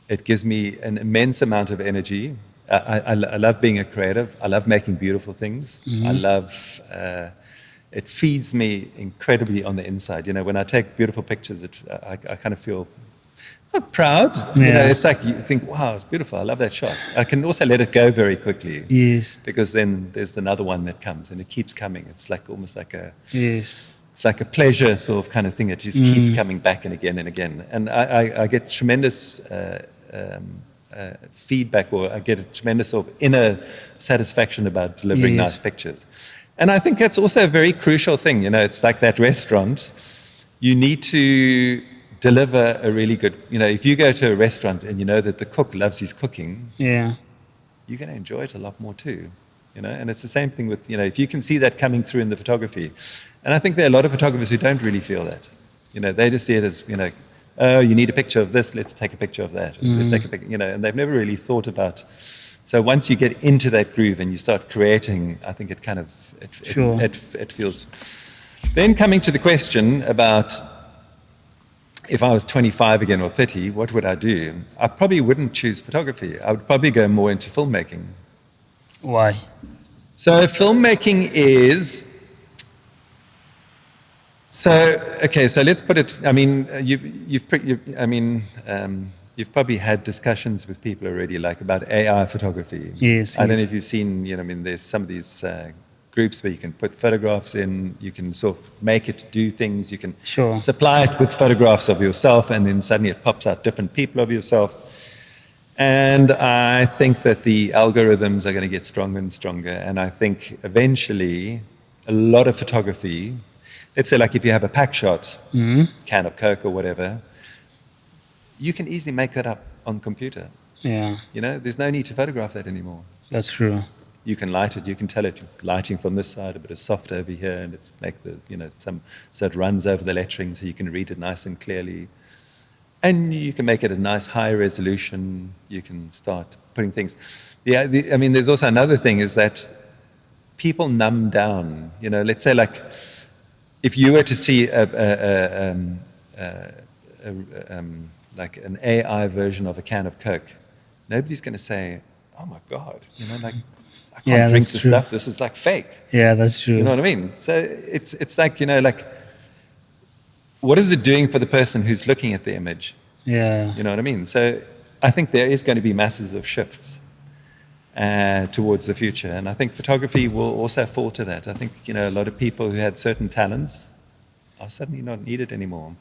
Speaker 1: It gives me an immense amount of energy. I love being a creative. I love making beautiful things. I love. It feeds me incredibly on the inside. When I take beautiful pictures, I kind of feel not proud.
Speaker 2: Yeah.
Speaker 1: It's like you think, wow, it's beautiful. I love that shot. I can also let it go very quickly.
Speaker 2: Yes.
Speaker 1: Because then there's another one that comes, and it keeps coming. It's like almost like
Speaker 2: Yes.
Speaker 1: it's like a pleasure sort of kind of thing that just keeps coming back and again and again. And I get tremendous feedback, or I get a tremendous sort of inner satisfaction about delivering
Speaker 2: Yes.
Speaker 1: nice pictures. And I think that's also a very crucial thing. It's like that restaurant. You need to deliver a really good, if you go to a restaurant and you know that the cook loves his cooking,
Speaker 2: Yeah.
Speaker 1: you're going to enjoy it a lot more too. And it's the same thing with, if you can see that coming through in the photography. And I think there are a lot of photographers who don't really feel that. They just see it as, oh, you need a picture of this, let's take a picture of that. Let's take a picture, and they've never really thought about. So once you get into that groove and you start creating, I think it kind of,
Speaker 2: Sure.
Speaker 1: it feels. Then coming to the question about if I was 25 again or 30, what would I do? I probably wouldn't choose photography. I would probably go more into filmmaking.
Speaker 2: Why?
Speaker 1: So filmmaking is. So let's put it. I mean, you've probably had discussions with people already, like about AI photography.
Speaker 2: Yes.
Speaker 1: I don't know
Speaker 2: Yes.
Speaker 1: if you've seen. There's some of these groups where you can put photographs in, you can sort of make it do things, you can
Speaker 2: Sure.
Speaker 1: supply it with photographs of yourself, and then suddenly it pops out different people of yourself. And I think that the algorithms are going to get stronger and stronger. And I think eventually a lot of photography, let's say like if you have a pack shot, can of Coke or whatever, you can easily make that up on computer.
Speaker 2: Yeah,
Speaker 1: You know, there's no need to photograph that anymore.
Speaker 2: that's true.
Speaker 1: You can light it, you can tell it lighting from this side, a bit of soft over here, and it's make the, so it runs over the lettering so you can read it nice and clearly. And you can make it a nice high resolution. You can start putting things. Yeah, I mean, there's also another thing is that people numb down. You know, let's say like if you were to see like an AI version of a can of Coke, nobody's going to say, "Oh my God," like I can't
Speaker 2: Yeah,
Speaker 1: drink
Speaker 2: that's
Speaker 1: this
Speaker 2: true.
Speaker 1: stuff. This is like fake.
Speaker 2: Yeah, that's true.
Speaker 1: You know what I mean? So it's like like. What is it doing for the person who's looking at the image?
Speaker 2: Yeah,
Speaker 1: You know what I mean? So I think there is going to be masses of shifts towards the future. And I think photography will also fall to that. I think, a lot of people who had certain talents are suddenly not needed anymore.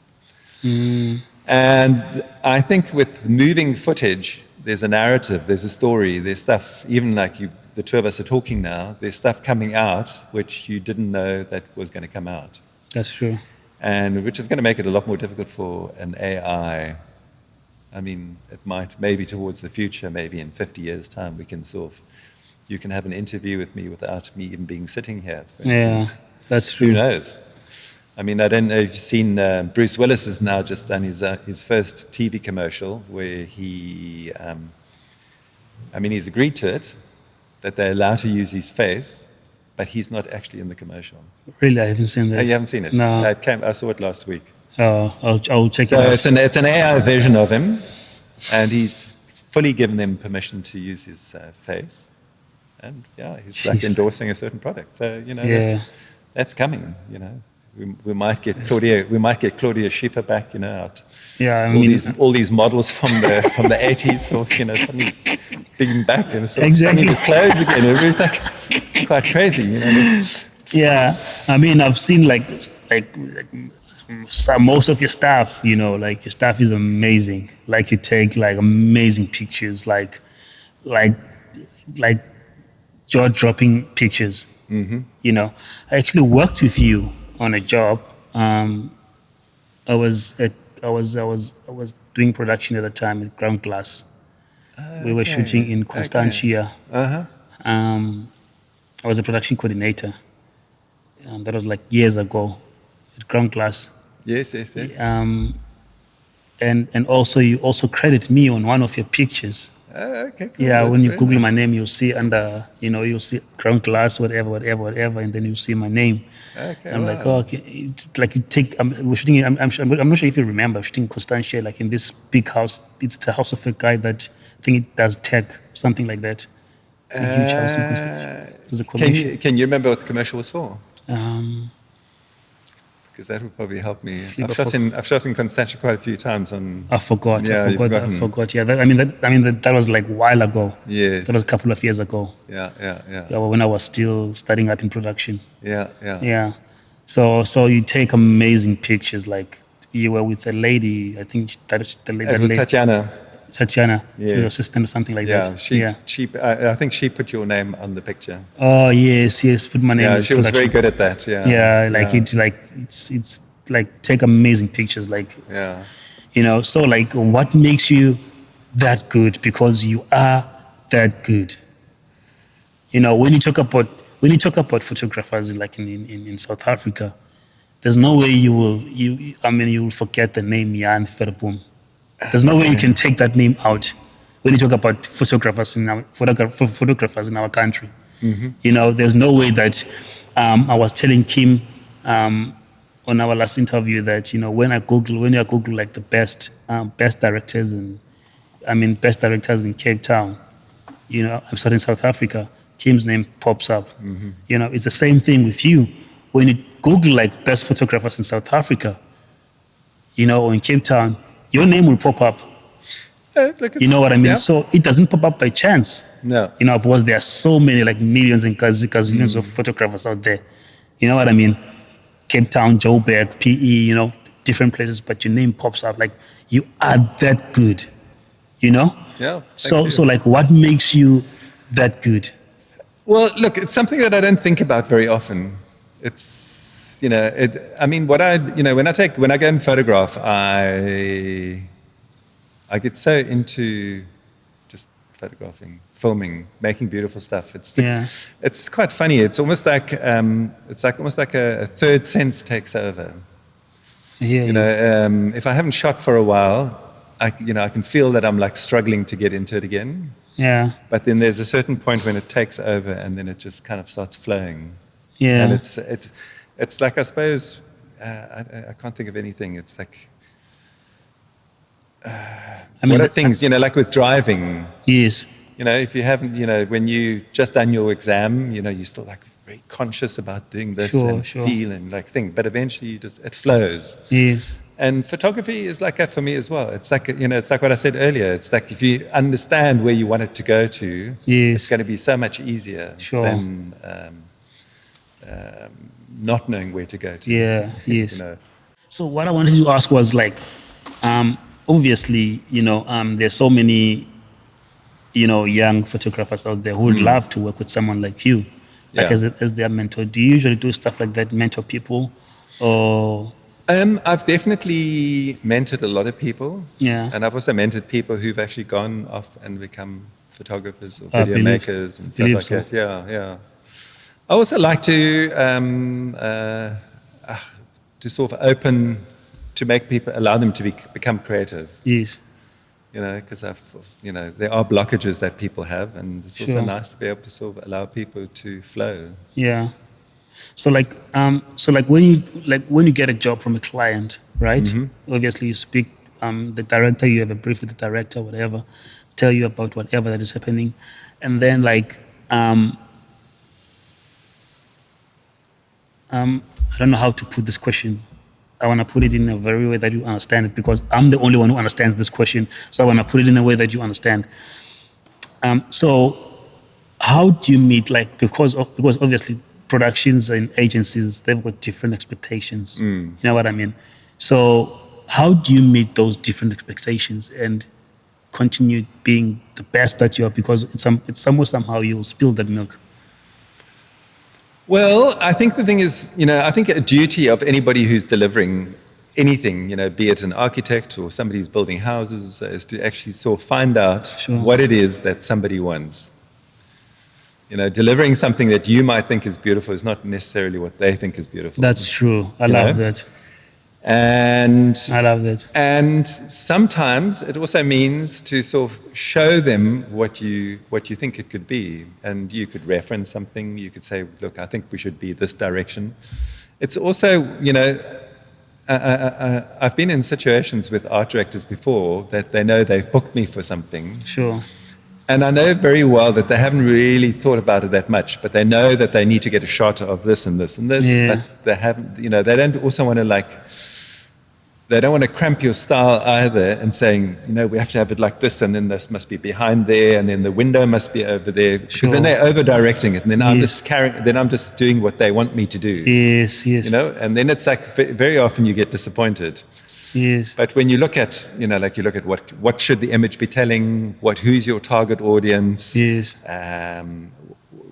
Speaker 1: And I think with moving footage, there's a narrative, there's a story, there's stuff, even like the two of us are talking now, there's stuff coming out which you didn't know that was going to come out.
Speaker 2: that's true.
Speaker 1: And which is going to make it a lot more difficult for an AI. I mean, it might, maybe towards the future, maybe in 50 years' time, you can have an interview with me without me even being sitting here, for
Speaker 2: Yeah,
Speaker 1: instance.
Speaker 2: that's
Speaker 1: Who
Speaker 2: true.
Speaker 1: knows? I mean, I don't know if you've seen, Bruce Willis has now just done his first TV commercial where he's agreed to it, that they're allowed to use his face, but he's not actually in the commercial.
Speaker 2: Really, I haven't seen
Speaker 1: Oh,
Speaker 2: that.
Speaker 1: you haven't seen it?
Speaker 2: No.
Speaker 1: I saw it last week.
Speaker 2: I'll check
Speaker 1: So
Speaker 2: it out.
Speaker 1: it's an AI version of him, and he's fully given them permission to use his face. And yeah, he's like
Speaker 2: Jeez.
Speaker 1: endorsing a certain product. So,
Speaker 2: Yeah.
Speaker 1: that's coming, We might get Claudia Schiffer back, out.
Speaker 2: Yeah, I
Speaker 1: all
Speaker 2: mean,
Speaker 1: all these models from the 80s, or suddenly being back and sort of
Speaker 2: Exactly.
Speaker 1: suddenly with clothes again. It was like quite crazy,
Speaker 2: yeah, I mean, I've seen like most of your stuff, like your stuff is amazing. Like you take like amazing pictures, like jaw-dropping pictures. I actually worked with you on a job. I was doing production at the time at Ground Glass. We were shooting in Constantia.
Speaker 1: Uh-huh.
Speaker 2: I was a production coordinator. That was like years ago at Ground Glass.
Speaker 1: Yes.
Speaker 2: And also you also credit me on one of your pictures.
Speaker 1: Okay, cool.
Speaker 2: Yeah,
Speaker 1: That's
Speaker 2: when you
Speaker 1: very
Speaker 2: Google
Speaker 1: nice.
Speaker 2: my name, you'll see under, you'll see Ground Glass, whatever, and then you'll see my name.
Speaker 1: Okay,
Speaker 2: I'm like,
Speaker 1: wow.
Speaker 2: oh, okay. It's like you take, we're shooting, I'm not sure if you remember, shooting in Constantia, like in this big house. It's the house of a guy that I think it does tech, something like that. It's a huge house in Constantia. It was a commission.
Speaker 1: Can you remember what the commercial was for? Because that would probably help me. I've shot in Constantia quite a few times on.
Speaker 2: I forgot.
Speaker 1: Yeah, you've
Speaker 2: I
Speaker 1: forgotten.
Speaker 2: forgot. Yeah, that was like a while ago.
Speaker 1: Yes.
Speaker 2: That was a couple of years ago.
Speaker 1: Yeah.
Speaker 2: Yeah, when I was still studying up in production.
Speaker 1: Yeah.
Speaker 2: Yeah. So you take amazing pictures. Like you were with a lady. I think the lady.
Speaker 1: It was Tatiana.
Speaker 2: Tatiana.
Speaker 1: Yes.
Speaker 2: She was assistant or something like
Speaker 1: Yeah,
Speaker 2: that.
Speaker 1: I think she put your name on the picture.
Speaker 2: Oh yes. Put my name.
Speaker 1: Yeah,
Speaker 2: in
Speaker 1: she was very
Speaker 2: production.
Speaker 1: good at that. Yeah.
Speaker 2: It's like take amazing pictures. Like
Speaker 1: Yeah.
Speaker 2: So like what makes you that good? Because you are that good. When you talk about photographers like in South Africa, there's no way you will forget the name Jan Verboom. There's no way you can take that name out when you talk about photographers in our country. There's no way that I was telling Kim on our last interview that when you Google like the best directors best directors in Cape Town, I'm sorry, in South Africa, Kim's name pops up. It's the same thing with you. When you Google like best photographers in South Africa, or in Cape Town, your name will pop up.
Speaker 1: Look,
Speaker 2: You know what I mean?
Speaker 1: yeah.
Speaker 2: So it doesn't pop up by chance.
Speaker 1: No.
Speaker 2: You know, because there are so many, like millions and gazillions of photographers out there. You know what I mean? Cape Town, Joburg, PE, you know, different places, but your name pops up. Like, you are that good, you know?
Speaker 1: Yeah. Thank
Speaker 2: So,
Speaker 1: you.
Speaker 2: so like, what makes you that good?
Speaker 1: Well, look, it's something that I don't think about very often. It's, I mean, when I go and photograph, I get so into just photographing, filming, making beautiful stuff.
Speaker 2: Yeah.
Speaker 1: It's quite funny. It's almost like, almost like a third sense takes over.
Speaker 2: Yeah,
Speaker 1: If I haven't shot for a while, I can feel that I'm like struggling to get into it again.
Speaker 2: yeah,
Speaker 1: But then there's a certain point when it takes over, and then it just kind of starts flowing.
Speaker 2: yeah.
Speaker 1: And it's like, I suppose, I can't think of anything. It's like,
Speaker 2: I
Speaker 1: what
Speaker 2: mean,
Speaker 1: are things, like with driving,
Speaker 2: yes,
Speaker 1: if you haven't, when you just done your exam, you're still like very conscious about doing this
Speaker 2: Sure,
Speaker 1: and
Speaker 2: sure.
Speaker 1: feel and like think, but eventually it flows.
Speaker 2: yes,
Speaker 1: And photography is like that for me as well. It's like, it's like what I said earlier. It's like if you understand where you want it to go to,
Speaker 2: Yes.
Speaker 1: it's going to be so much easier
Speaker 2: Sure.
Speaker 1: than not knowing where to go to.
Speaker 2: yeah, yes.
Speaker 1: You know.
Speaker 2: So what I wanted to ask was like, obviously, there's so many, young photographers out there who would love to work with someone like you, like
Speaker 1: Yeah.
Speaker 2: as their mentor. Do you usually do stuff like that, mentor people, or
Speaker 1: I've definitely mentored a lot of people.
Speaker 2: Yeah.
Speaker 1: And I've also mentored people who've actually gone off and become photographers or
Speaker 2: I
Speaker 1: video
Speaker 2: believe-
Speaker 1: makers and stuff
Speaker 2: believe
Speaker 1: like
Speaker 2: so.
Speaker 1: that. Yeah, yeah. I also like to sort of to make people, allow them to become creative.
Speaker 2: yes,
Speaker 1: Because there are blockages that people have, and it's also
Speaker 2: Sure.
Speaker 1: nice to be able to sort of allow people to flow.
Speaker 2: yeah. So when you get a job from a client, right?
Speaker 1: Mm-hmm.
Speaker 2: Obviously, you speak the director. You have a brief with the director, whatever. Tell you about whatever that is happening, and then I don't know how to put this question. I want to put it in a very way that you understand it because I'm the only one who understands this question. So I want to put it in a way that you understand. So how do you meet, because obviously productions and agencies, they've got different expectations. You know what I mean? So how do you meet those different expectations and continue being the best that you are? Because it's somewhere, somehow you'll spill that milk.
Speaker 1: Well, I think the thing is, I think a duty of anybody who's delivering anything, be it an architect or somebody who's building houses, is to actually sort of find out
Speaker 2: Sure.
Speaker 1: what it is that somebody wants. Delivering something that you might think is beautiful is not necessarily what they think is beautiful.
Speaker 2: That's true. I
Speaker 1: You
Speaker 2: love
Speaker 1: know?
Speaker 2: that.
Speaker 1: And
Speaker 2: I love that.
Speaker 1: And sometimes it also means to sort of show them what you think it could be. And you could reference something. You could say, look, I think we should be this direction. It's also, I've been in situations with art directors before that they know they've booked me for something.
Speaker 2: Sure.
Speaker 1: And I know very well that they haven't really thought about it that much, but they know that they need to get a shot of this and this and this.
Speaker 2: Yeah.
Speaker 1: But they haven't, they don't also want to they don't want to cramp your style either and saying, we have to have it like this, and then this must be behind there, and then the window must be over there. Because
Speaker 2: Sure.
Speaker 1: then they're over-directing it, and then
Speaker 2: Yes.
Speaker 1: I'm just doing what they want me to do.
Speaker 2: Yes, yes.
Speaker 1: And then it's like very often you get disappointed.
Speaker 2: Yes.
Speaker 1: But when you look at, you look at what should the image be telling, who's your target audience,
Speaker 2: Yes.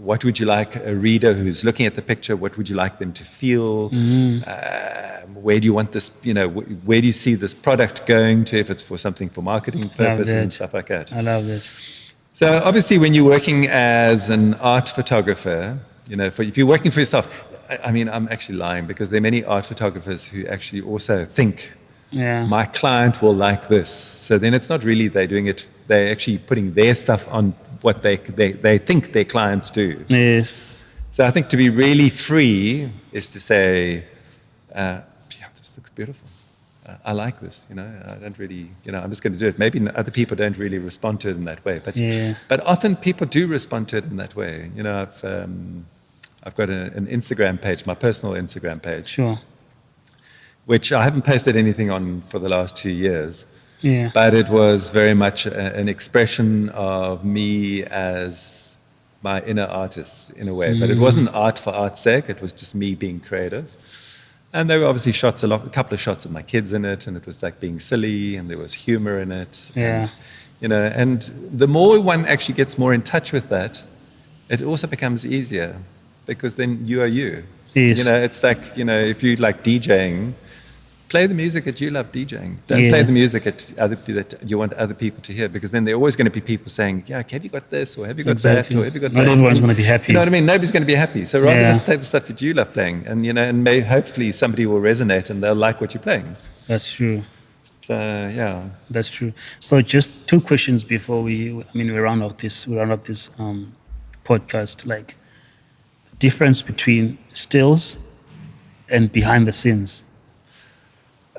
Speaker 1: what would you like a reader who's looking at the picture, what would you like them to feel, where do you want this, where do you see this product going to, if it's for something for marketing purposes and
Speaker 2: that.
Speaker 1: stuff like that.
Speaker 2: I love that.
Speaker 1: So obviously when you're working as an art photographer, if you're working for yourself, I mean, I'm actually lying because there are many art photographers who actually also think,
Speaker 2: Yeah.
Speaker 1: my client will like this. So then it's not really they're doing it, they're actually putting their stuff on what they think their clients do.
Speaker 2: Yes.
Speaker 1: So I think to be really free is to say, this looks beautiful. I like this, I don't really, I'm just going to do it. Maybe other people don't really respond to it in that way.
Speaker 2: Yeah.
Speaker 1: But often people do respond to it in that way. I've got an Instagram page, my personal Instagram page,
Speaker 2: Sure.
Speaker 1: which I haven't posted anything on for the last 2 years.
Speaker 2: Yeah.
Speaker 1: But it was very much an expression of me as my inner artist in a way. But it wasn't art for art's sake. It was just me being creative. And there were obviously a couple of shots of my kids in it, and it was like being silly, and there was humor in it.
Speaker 2: Yeah.
Speaker 1: And the more one actually gets more in touch with that, it also becomes easier because then you are you.
Speaker 2: Yes.
Speaker 1: It's like, if you like DJing, play the music that you love DJing. Don't
Speaker 2: Yeah.
Speaker 1: play the music that you want other people to hear, because then there are always going to be people saying, yeah, have you got this, or have you got
Speaker 2: Exactly.
Speaker 1: that, or have you got
Speaker 2: Not
Speaker 1: that?
Speaker 2: everyone's going to be happy.
Speaker 1: You know what I mean? Nobody's going to be happy. So rather
Speaker 2: Yeah.
Speaker 1: just play the stuff that you love playing, and hopefully somebody will resonate and they'll like what you're playing.
Speaker 2: That's true.
Speaker 1: So yeah.
Speaker 2: That's true. So just two questions before we round up this podcast. Like, the difference between stills and behind the scenes.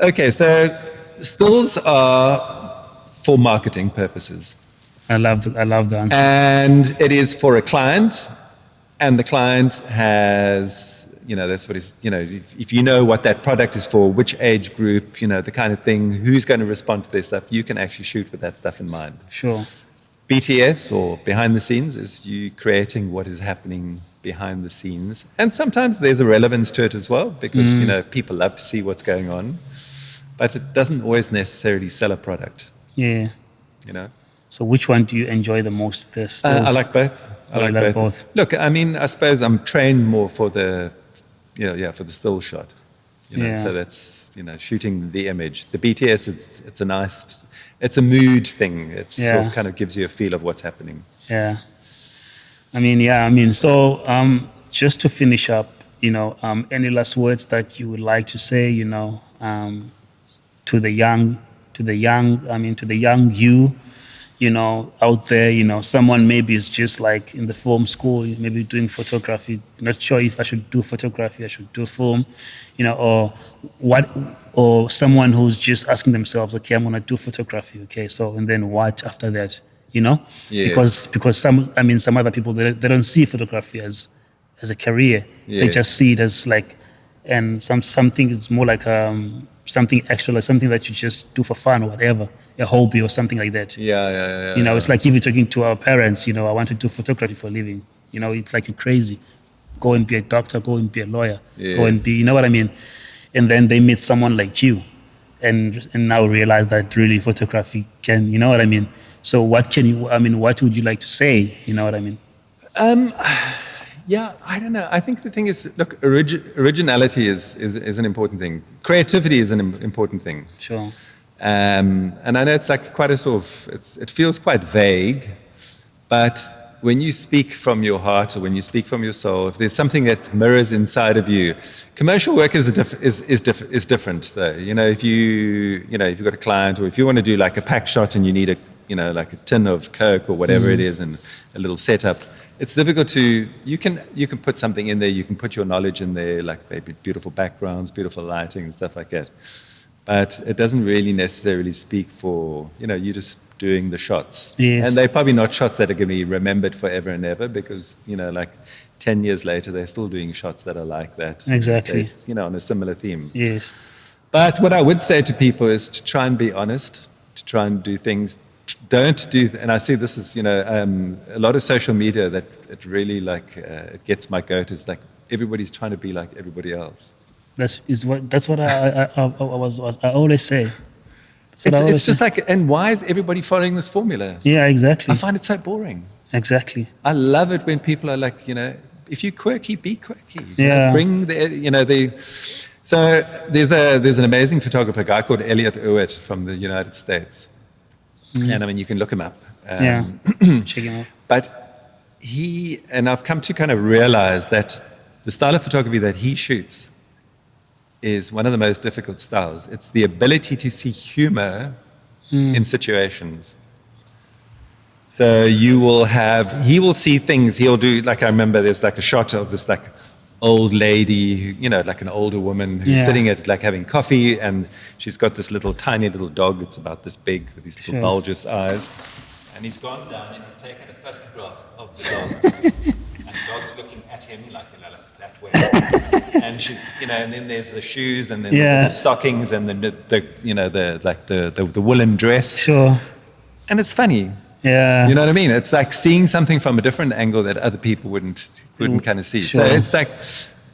Speaker 1: Okay, so stills are for marketing purposes.
Speaker 2: I love the answer.
Speaker 1: And it is for a client, and the client has, that's what is, if you know what that product is for, which age group, the kind of thing, who's going to respond to their stuff, you can actually shoot with that stuff in mind.
Speaker 2: Sure.
Speaker 1: BTS, or behind the scenes, is you creating what is happening behind the scenes. And sometimes there's a relevance to it as well, because, people love to see what's going on. But it doesn't always necessarily sell a product.
Speaker 2: Yeah. So which one do you enjoy the most? The stills?
Speaker 1: I like both.
Speaker 2: I like both.
Speaker 1: Look, I suppose I'm trained more for the, for the still shot.
Speaker 2: Yeah.
Speaker 1: So that's, shooting the image. The BTS, it's a mood thing. It sort of kind of gives you a feel of what's happening.
Speaker 2: Yeah. So just to finish up, any last words that you would like to say, to the young you, out there, someone maybe is just like in the film school, maybe doing photography, not sure if I should do photography, I should do film, or someone who's just asking themselves, okay, I'm going to do photography, okay, so, and then what after that,
Speaker 1: Yes.
Speaker 2: because some other people, they don't see photography as a career.
Speaker 1: Yes.
Speaker 2: They just see it as like, and something is more like something extra, like something that you just do for fun or whatever, a hobby or something like that.
Speaker 1: Yeah.
Speaker 2: It's like if you're talking to our parents, I want to do photography for a living. It's like you're crazy. Go and be a doctor, go and be a lawyer, go and
Speaker 1: Yes.
Speaker 2: be, you know what I mean? And then they meet someone like you and now realize that really photography can, you know what I mean? So what would you like to say? You know what I mean?
Speaker 1: Yeah, I don't know. I think the thing is, look, originality is an important thing. Creativity is an important thing.
Speaker 2: Sure.
Speaker 1: And I know it's like quite a sort of, it feels quite vague, but when you speak from your heart, or when you speak from your soul, if there's something that mirrors inside of you, commercial work is different though. If you've got a client, or if you want to do like a pack shot and you need like a tin of Coke or whatever it is, and a little setup, it's difficult to, you can put something in there, you can put your knowledge in there, like maybe beautiful backgrounds, beautiful lighting and stuff like that. But it doesn't really necessarily speak for, you just doing the shots.
Speaker 2: Yes.
Speaker 1: And they're probably not shots that are going to be remembered forever and ever, because, like 10 years later, they're still doing shots that are like that.
Speaker 2: Exactly.
Speaker 1: On a similar theme.
Speaker 2: Yes.
Speaker 1: But what I would say to people is to try and be honest, to try and do things. Don't do, and I see this is, a lot of social media that it really it gets my goat. It's like everybody's trying to be like everybody else.
Speaker 2: That's what I always say.
Speaker 1: It's just like, and why is everybody following this formula?
Speaker 2: Yeah, exactly.
Speaker 1: I find it so boring.
Speaker 2: Exactly.
Speaker 1: I love it when people are like, if you're quirky, be quirky.
Speaker 2: Yeah.
Speaker 1: Bring the. So there's an amazing photographer, a guy called Elliot Irwit from the United States. And you can look him up.
Speaker 2: Check him out.
Speaker 1: But I've come to kind of realize that the style of photography that he shoots is one of the most difficult styles. It's the ability to see humor in situations. So he will see things, he'll do, like I remember there's like a shot of this like old lady, like an older woman who's sitting at like having coffee, and she's got this tiny little dog. It's about this big with these little bulbous eyes. And he's gone down and he's taken a photograph of the dog. and the dog's looking at him like that way, and and then there's the shoes, and then the stockings, and then the woolen dress.
Speaker 2: Sure.
Speaker 1: And it's funny.
Speaker 2: Yeah.
Speaker 1: You know what I mean? It's like seeing something from a different angle that other people wouldn't kind of see.
Speaker 2: Sure.
Speaker 1: So it's like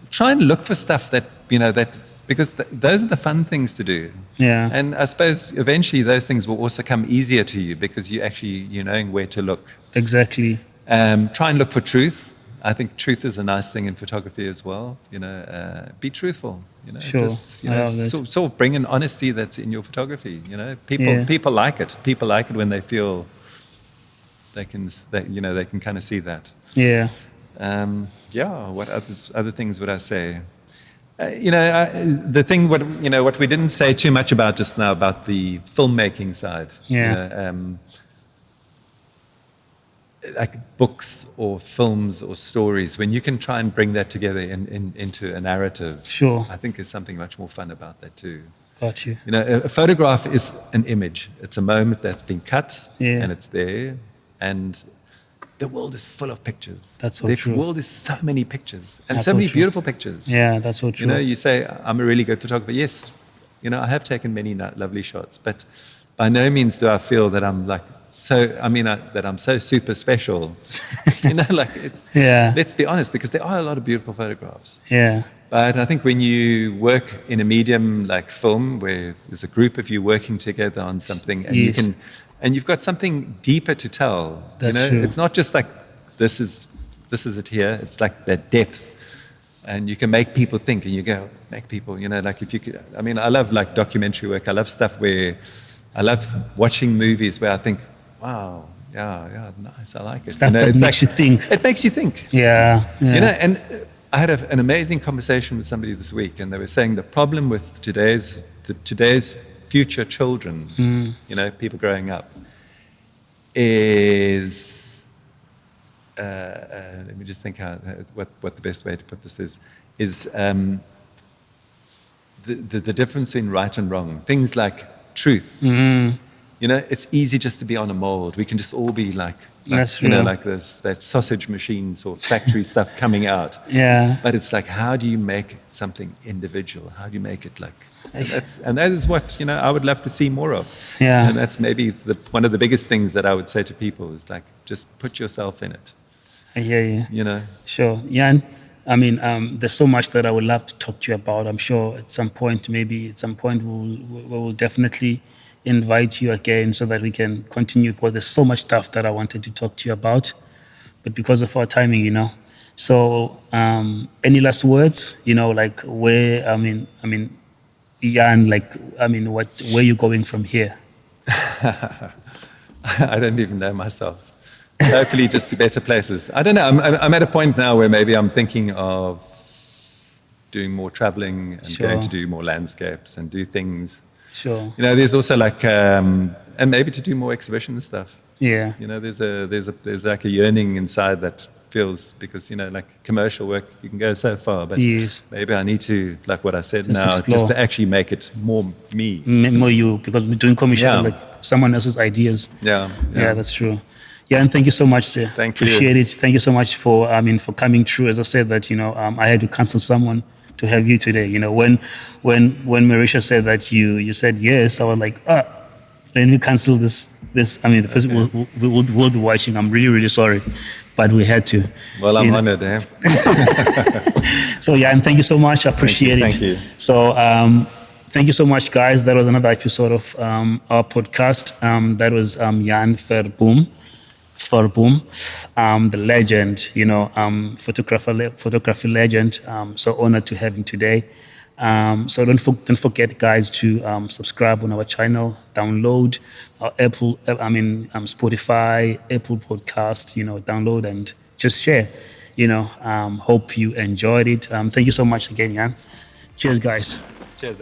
Speaker 1: try and look for stuff that because those are the fun things to do.
Speaker 2: Yeah.
Speaker 1: And I suppose eventually those things will also come easier to you because you're knowing where to look.
Speaker 2: Exactly.
Speaker 1: Try and look for truth. I think truth is a nice thing in photography as well. Be truthful.
Speaker 2: Sure.
Speaker 1: Just sort of bring in honesty that's in your photography. People like it. People like it when they feel they can kind of see that.
Speaker 2: Yeah.
Speaker 1: What other things would I say? The thing what we didn't say too much about just now about the filmmaking side.
Speaker 2: Yeah.
Speaker 1: Like books or films or stories, when you can try and bring that together into a narrative.
Speaker 2: Sure.
Speaker 1: I think there's something much more fun about that too.
Speaker 2: Got you.
Speaker 1: A photograph is an image. It's a moment that's been cut and it's there, and the world is full of pictures.
Speaker 2: That's so true.
Speaker 1: The world is so many pictures and
Speaker 2: That's
Speaker 1: so many
Speaker 2: so true.
Speaker 1: beautiful pictures.
Speaker 2: Yeah, that's so true.
Speaker 1: You say, I'm a really good photographer. Yes, I have taken many lovely shots, but by no means do I feel that I'm that I'm so super special. Let's be honest, because there are a lot of beautiful photographs.
Speaker 2: Yeah.
Speaker 1: But I think when you work in a medium like film, where there's a group of you working together on something, and you've got something deeper to tell.
Speaker 2: That's true.
Speaker 1: It's not just like this is it here. It's like that depth, and you can make people think, and you go make people. Like if you could. I mean, I love like documentary work. I love stuff where I love watching movies where I think, wow, yeah, nice. I like it.
Speaker 2: Stuff that makes you think.
Speaker 1: It makes you think.
Speaker 2: Yeah.
Speaker 1: And I had an amazing conversation with somebody this week, and they were saying the problem with today's future children, people growing up, is let me just think what the best way to put this is the difference in right and wrong. Things like truth.
Speaker 2: Mm-hmm.
Speaker 1: It's easy just to be on a mold. We can just all be like
Speaker 2: That's true.
Speaker 1: Like that sausage machines or factory stuff coming out.
Speaker 2: Yeah.
Speaker 1: But it's like, how do you make something individual? How do you make it like? And that is what I would love to see more of.
Speaker 2: Yeah.
Speaker 1: And that's maybe one of the biggest things that I would say to people is like, just put yourself in it.
Speaker 2: I hear you. Sure. Yeah. I mean, there's so much that I would love to talk to you about. I'm sure at some point we'll definitely invite you again so that we can continue, because there's so much stuff that I wanted to talk to you about, but because of our timing, So, any last words? Like where? Jan, where you going from here?
Speaker 1: I don't even know myself. Hopefully, just to better places. I don't know. I'm at a point now where maybe I'm thinking of doing more traveling and going to do more landscapes and do things.
Speaker 2: Sure.
Speaker 1: There's also like, and maybe to do more exhibition stuff.
Speaker 2: Yeah.
Speaker 1: There's like a yearning inside that feels, because like commercial work, you can go so far, but maybe I need to, like what I said just now, explore. Just to actually make it more me.
Speaker 2: More you, because we're doing commercial, like someone else's ideas.
Speaker 1: Yeah,
Speaker 2: that's true. Yeah, and thank you so much, sir. Appreciate it. Thank you so much for coming through. As I said that, I had to cancel someone to have you today. When Marisha said that you said yes, I was like, let me cancel this. The person will be watching. I'm really, really sorry, but we had to.
Speaker 1: Well, I'm honored.
Speaker 2: So and thank you so much. I appreciate it.
Speaker 1: Thank you.
Speaker 2: So thank you so much, guys. That was another episode of our podcast. That was Jan Verboom, the legend, photography legend. So honored to have him today. So don't forget, guys, to subscribe on our channel, download our Spotify, Apple Podcast, download and just share. Hope you enjoyed it. Thank you so much again, Jan. Cheers, guys.
Speaker 1: Cheers,